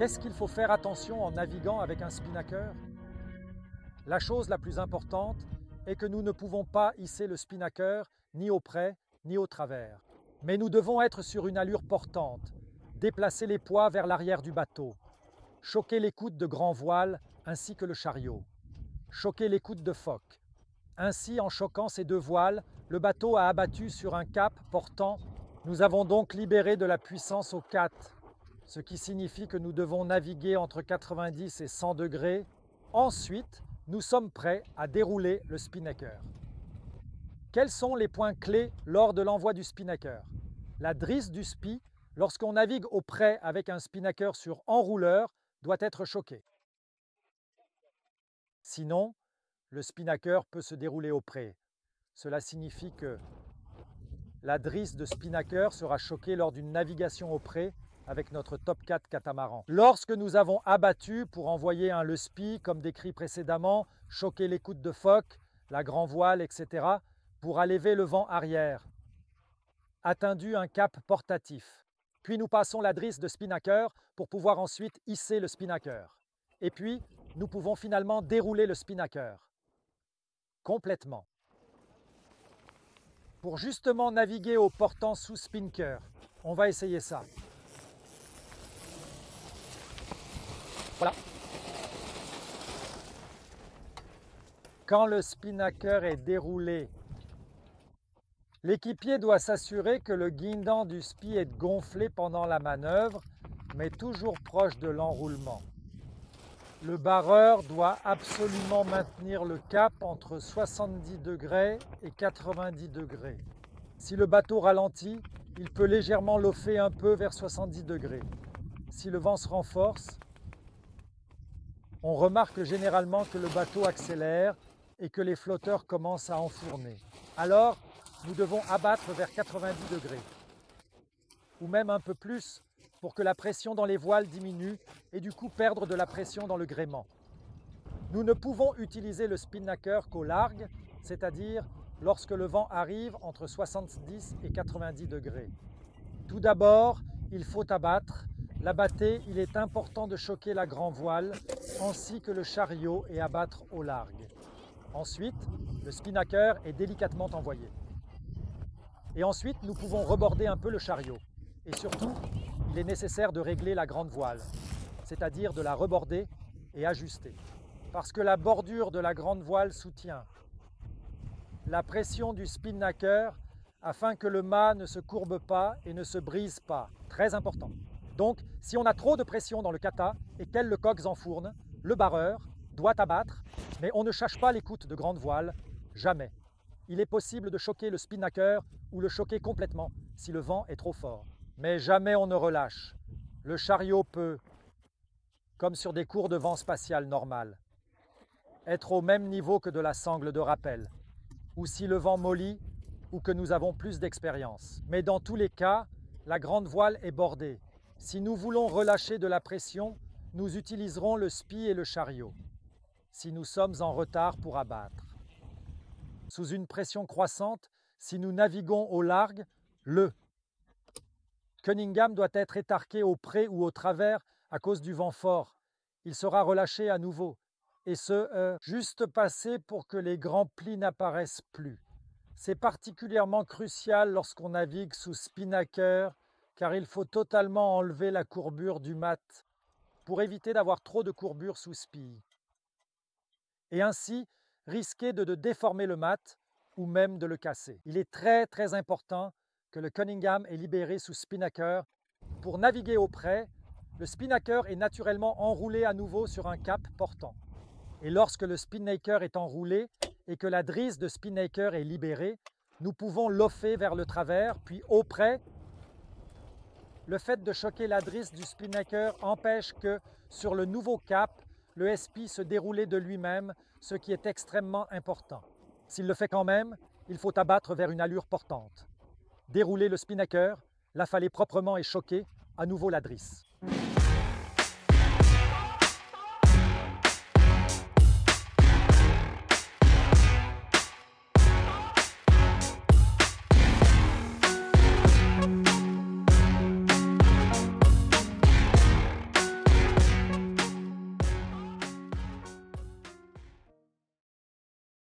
Qu'est-ce qu'il faut faire attention en naviguant avec un spinnaker? La chose la plus importante est que nous ne pouvons pas hisser le spinnaker ni au près ni au travers. Mais nous devons être sur une allure portante, déplacer les poids vers l'arrière du bateau, choquer l'écoute de grand voile ainsi que le chariot, choquer l'écoute de foc. Ainsi, en choquant ces deux voiles, le bateau a abattu sur un cap portant. Nous avons donc libéré de la puissance au 4, ce qui signifie que nous devons naviguer entre 90 et 100 degrés. Ensuite, nous sommes prêts à dérouler le spinnaker. Quels sont les points clés lors de l'envoi du spinnaker? La drisse du spi, lorsqu'on navigue au près avec un spinnaker sur enrouleur, doit être choquée. Sinon, le spinnaker peut se dérouler au près. Cela signifie que la drisse de spinnaker sera choquée lors d'une navigation au près avec notre Top 4 catamaran. Lorsque nous avons abattu pour envoyer un le spi, comme décrit précédemment, choquer l'écoute de foc, la grand voile, etc., pour alléver le vent arrière, attendu un cap portatif. Puis nous passons la drisse de spinnaker pour pouvoir ensuite hisser le spinnaker. Et puis, nous pouvons finalement dérouler le spinnaker complètement. Pour justement naviguer au portant sous spinnaker, on va essayer ça. Voilà. Quand le spinnaker est déroulé, l'équipier doit s'assurer que le guidon du spi est gonflé pendant la manœuvre, mais toujours proche de l'enroulement. Le barreur doit absolument maintenir le cap entre 70 degrés et 90 degrés. Si le bateau ralentit, il peut légèrement lofer un peu vers 70 degrés. Si le vent se renforce, on remarque généralement que le bateau accélère et que les flotteurs commencent à enfourner. Alors, nous devons abattre vers 90 degrés, ou même un peu plus, pour que la pression dans les voiles diminue et du coup perdre de la pression dans le gréement. Nous ne pouvons utiliser le spinnaker qu'au large, c'est-à-dire lorsque le vent arrive entre 70 et 90 degrés. Tout d'abord, il faut abattre. L'abatté, il est important de choquer la grand voile, ainsi que le chariot et abattre au large. Ensuite, le spinnaker est délicatement envoyé. Et ensuite, nous pouvons reborder un peu le chariot. Et surtout, il est nécessaire de régler la grande voile, c'est-à-dire de la reborder et ajuster. Parce que la bordure de la grande voile soutient la pression du spinnaker afin que le mât ne se courbe pas et ne se brise pas. Très important. Donc, si on a trop de pression dans le kata et qu'elle le coque enfourne, le barreur doit abattre, mais on ne cherche pas l'écoute de grande voile, jamais. Il est possible de choquer le spinnaker ou le choquer complètement si le vent est trop fort. Mais jamais on ne relâche. Le chariot peut, comme sur des cours de vent spatial normal, être au même niveau que de la sangle de rappel, ou si le vent mollit, ou que nous avons plus d'expérience. Mais dans tous les cas, la grande voile est bordée. Si nous voulons relâcher de la pression, nous utiliserons le spi et le chariot, si nous sommes en retard pour abattre. Sous une pression croissante, si nous naviguons au large, le Cunningham doit être étarqué au près ou au travers à cause du vent fort. Il sera relâché à nouveau, et ce, juste passé pour que les grands plis n'apparaissent plus. C'est particulièrement crucial lorsqu'on navigue sous spinnaker, car il faut totalement enlever la courbure du mat pour éviter d'avoir trop de courbure sous spi. Et ainsi, risquer de déformer le mat ou même de le casser. Il est très important que le Cunningham est libéré sous spinnaker. Pour naviguer au près, le spinnaker est naturellement enroulé à nouveau sur un cap portant. Et lorsque le spinnaker est enroulé et que la drisse de spinnaker est libérée, nous pouvons lofer vers le travers, puis au près. Le fait de choquer la drisse du spinnaker empêche que, sur le nouveau cap, le SP se déroule de lui-même, ce qui est extrêmement important. S'il le fait quand même, il faut abattre vers une allure portante. Dérouler le spinnaker, l'affaler proprement et choquer à nouveau la drisse.